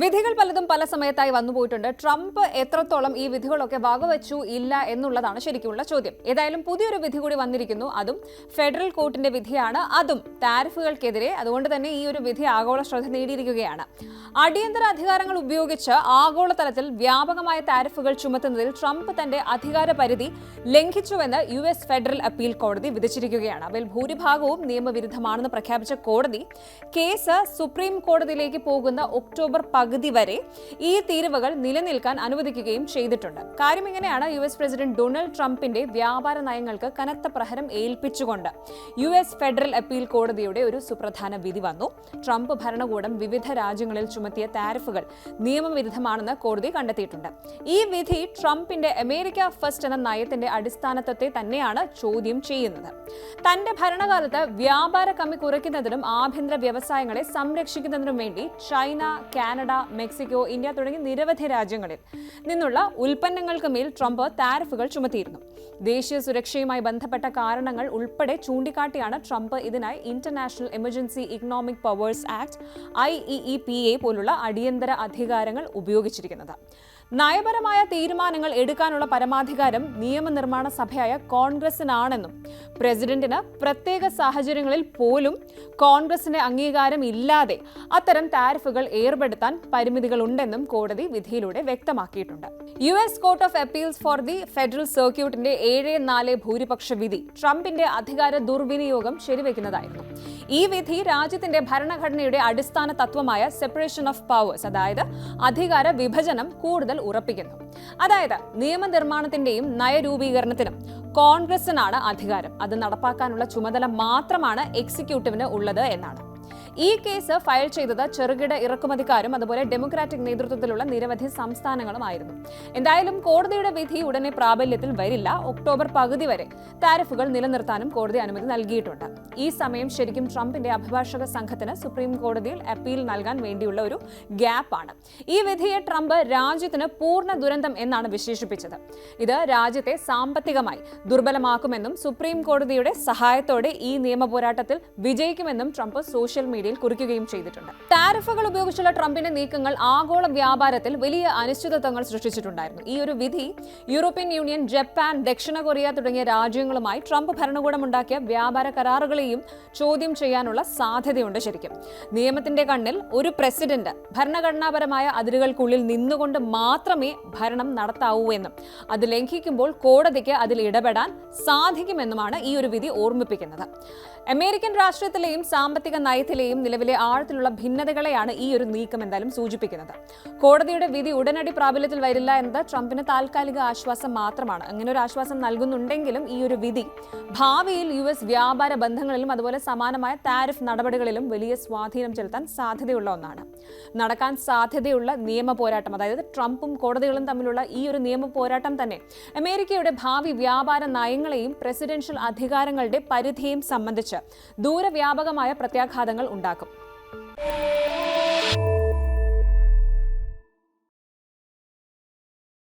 വിധികൾ പലതും പല സമയത്തായി വന്നുപോയിട്ടുണ്ട്. ട്രംപ് എത്രത്തോളം ഈ വിധികളൊക്കെ വകവെച്ചു ഇല്ല എന്നുള്ളതാണ് ശരിക്കുമുള്ള ചോദ്യം. ഏതായാലും പുതിയൊരു വിധി കൂടി വന്നിരിക്കുന്നു. അതും ഫെഡറൽ കോർട്ടിന്റെ വിധിയാണ്. അതും താരിഫുകൾക്കെതിരെ. അതുകൊണ്ട് തന്നെ ഈ ഒരു വിധി ആഗോള ശ്രദ്ധ നേടിയിരിക്കുകയാണ്. അടിയന്തര അധികാരങ്ങൾ ഉപയോഗിച്ച് ആഗോളതലത്തിൽ വ്യാപകമായ താരിഫുകൾ ചുമത്തുന്നതിൽ ട്രംപ് തന്റെ അധികാര പരിധി ലംഘിച്ചുവെന്ന് US ഫെഡറൽ അപ്പീൽ കോടതി വിധിച്ചിരിക്കുകയാണ്. അവയിൽ ഭൂരിഭാഗവും നിയമവിരുദ്ധമാണെന്ന് പ്രഖ്യാപിച്ച കോടതി കേസ് സുപ്രീം കോടതിയിലേക്ക് പോകുന്ന ഒക്ടോബർ പകുതി വരെ ഈ തീരുവകൾ നിലനിൽക്കാൻ അനുവദിക്കുകയും ചെയ്തിട്ടുണ്ട്. കാര്യം ഇങ്ങനെയാണ്. US പ്രസിഡന്റ് ഡൊണാൾഡ് ട്രംപിന്റെ വ്യാപാര നയങ്ങൾക്ക് കനത്ത പ്രഹരം ഏൽപ്പിച്ചുകൊണ്ട് US ഫെഡറൽ അപ്പീൽ കോടതിയുടെ ഒരു സുപ്രധാന വിധി വന്നു. ട്രംപ് ഭരണകൂടം വിവിധ രാജ്യങ്ങളിൽ ചുമത്തിയ താരിഫുകൾ നിയമവിരുദ്ധമാണെന്ന് കോടതി കണ്ടെത്തിയിട്ടുണ്ട്. ഈ വിധി ട്രംപിന്റെ അമേരിക്ക ഫസ്റ്റ് എന്ന നയത്തിന്റെ അടിസ്ഥാനത്തെ തന്നെയാണ് ചോദ്യം ചെയ്യുന്നത്. തന്റെ ഭരണകാലത്ത് വ്യാപാര കമ്മി കുറയ്ക്കുന്നതിനും ആഭ്യന്തര വ്യവസായങ്ങളെ സംരക്ഷിക്കുന്നതിനും വേണ്ടി ചൈന, കാനഡ, മെക്സിക്കോ, ഇന്ത്യ തുടങ്ങി നിരവധി രാജ്യങ്ങളിൽ നിന്നുള്ള ഉൽപ്പന്നങ്ങൾക്ക് മേൽ ട്രംപ് താരിഫുകൾ ചുമത്തിയിരുന്നു. ദേശീയ സുരക്ഷയുമായി ബന്ധപ്പെട്ട കാരണങ്ങൾ ഉൾപ്പെടെ ചൂണ്ടിക്കാട്ടിയാണ് ട്രംപ് ഇതിനായി international emergency economic powers act IEEPA പോലുള്ള അടിയന്തര അധികാരങ്ങൾ ഉപയോഗിച്ചിരിക്കുന്നത്. നയപരമായ തീരുമാനങ്ങൾ എടുക്കാനുള്ള പരമാധികാരം നിയമനിർമ്മാണ സഭയായ കോൺഗ്രസിനാണെന്നും പ്രസിഡന്റിന് പ്രത്യേക സാഹചര്യങ്ങളിൽ പോലും കോൺഗ്രസിന്റെ അംഗീകാരം ഇല്ലാതെ അത്തരം താരിഫുകൾ ഏർപ്പെടുത്താൻ പരിമിതികളുണ്ടെന്നും കോടതി വിധിയിലൂടെ വ്യക്തമാക്കിയിട്ടുണ്ട്. US court of appeals for the federal സർക്യൂട്ടിന്റെ 7-4 ഭൂരിപക്ഷ വിധി ട്രംപിന്റെ അധികാര ദുർവിനിയോഗം ശരിവെക്കുന്നതായിരുന്നു. ഈ വിധി രാജ്യത്തിന്റെ ഭരണഘടനയുടെ അടിസ്ഥാന തത്വമായ സെപ്പറേഷൻ ഓഫ് പവേഴ്സ്, അതായത് അധികാര വിഭജനം കൂടുതൽ ഉറപ്പിക്കുന്നു. അതായത് നിയമനിർമ്മാണത്തിന്റെയും നയരൂപീകരണത്തിനും കോൺഗ്രസിനാണ് അധികാരം. അത് നടപ്പാക്കാനുള്ള ചുമതല മാത്രമാണ് എക്സിക്യൂട്ടീവിന് ഉള്ളത് എന്നാണ്. ഈ കേസ് ഫയൽ ചെയ്തത് ചെറുകിട ഇറക്കുമതിക്കാരും അതുപോലെ ഡെമോക്രാറ്റിക് നേതൃത്വത്തിലുള്ള നിരവധി സംസ്ഥാനങ്ങളുമായിരുന്നു. എന്തായാലും കോടതിയുടെ വിധി ഉടനെ പ്രാബല്യത്തിൽ വരില്ല. ഒക്ടോബർ പകുതി വരെ താരിഫുകൾ നിലനിർത്താനും കോടതി അനുമതി നൽകിയിട്ടുണ്ട്. ഈ സമയം ശരിക്കും ട്രംപിന്റെ അഭിഭാഷക സംഘത്തിന് സുപ്രീം കോടതിയിൽ അപ്പീൽ നൽകാൻ വേണ്ടിയുള്ള ഒരു ഗ്യാപ്പാണ്. ഈ വിധിയെ ട്രംപ് രാജ്യത്തിന് പൂർണ്ണ ദുരന്തം എന്നാണ് വിശേഷിപ്പിച്ചത്. ഇത് രാജ്യത്തെ സാമ്പത്തികമായി ദുർബലമാക്കുമെന്നും സുപ്രീം കോടതിയുടെ സഹായത്തോടെ ഈ നിയമ പോരാട്ടത്തിൽ വിജയിക്കുമെന്നും ട്രംപ് സോഷ്യൽ മീഡിയയിൽ കുറിക്കുകയും ചെയ്തിട്ടുണ്ട്. താരിഫുകൾ ഉപയോഗിച്ചുള്ള ട്രംപിന്റെ നീക്കങ്ങൾ ആഗോള വ്യാപാരത്തിൽ വലിയ അനിശ്ചിതത്വങ്ങൾ സൃഷ്ടിച്ചിട്ടുണ്ടായിരുന്നു. ഈ ഒരു വിധി യൂറോപ്യൻ യൂണിയൻ, ജപ്പാൻ, ദക്ഷിണ കൊറിയ തുടങ്ങിയ രാജ്യങ്ങളുമായി ട്രംപ് ഭരണകൂടമുണ്ടാക്കിയ വ്യാപാര കരാറുകളെയും ചോദ്യം ചെയ്യാനുള്ള സാധ്യതയുണ്ട്. ശരിക്കും നിയമത്തിന്റെ കണ്ണിൽ ഒരു പ്രസിഡന്റ് ഭരണഘടനാപരമായ അതിരുകൾക്കുള്ളിൽ നിന്നുകൊണ്ട് മാത്രമേ ഭരണം നടത്താവൂ എന്നും അത് ലംഘിക്കുമ്പോൾ കോടതിക്ക് അതിൽ ഇടപെടാൻ സാധിക്കുമെന്നുമാണ് ഈ ഒരു വിധി ഓർമ്മിപ്പിക്കുന്നത്. അമേരിക്കൻ രാഷ്ട്രീയത്തിലെയും സാമ്പത്തിക നയത്തിലെയും നിലവിലെ ആഴത്തിലുള്ള ഭിന്നതകളെയാണ് ഈ ഒരു നീക്കം എന്തായാലും സൂചിപ്പിക്കുന്നത്. കോടതിയുടെ വിധി ഉടനടി പ്രാബല്യത്തിൽ വരില്ല എന്നത് ട്രംപിന് താൽക്കാലിക ആശ്വാസം മാത്രമാണ്. അങ്ങനെ ഒരു ആശ്വാസം നൽകുന്നുണ്ടെങ്കിലും ഈ ഒരു വിധി ഭാവിയിൽ US വ്യാപാര ബന്ധങ്ങളിലും അതുപോലെ സമാനമായ താരിഫ് നടപടികളിലും വലിയ സ്വാധീനം ചെലുത്താൻ സാധ്യതയുള്ള ഒന്നാണ്. നടക്കാൻ സാധ്യതയുള്ള നിയമ പോരാട്ടം, അതായത് ട്രംപും കോടതികളും തമ്മിലുള്ള ഈ ഒരു നിയമ പോരാട്ടം തന്നെ അമേരിക്കയുടെ ഭാവി വ്യാപാര നയങ്ങളെയും പ്രസിഡൻഷ്യൽ അധികാരങ്ങളുടെ പരിധിയും സംബന്ധിച്ച് ദൂരവ്യാപകമായ പ്രത്യാഘാതങ്ങൾ ഉണ്ടാക്കും.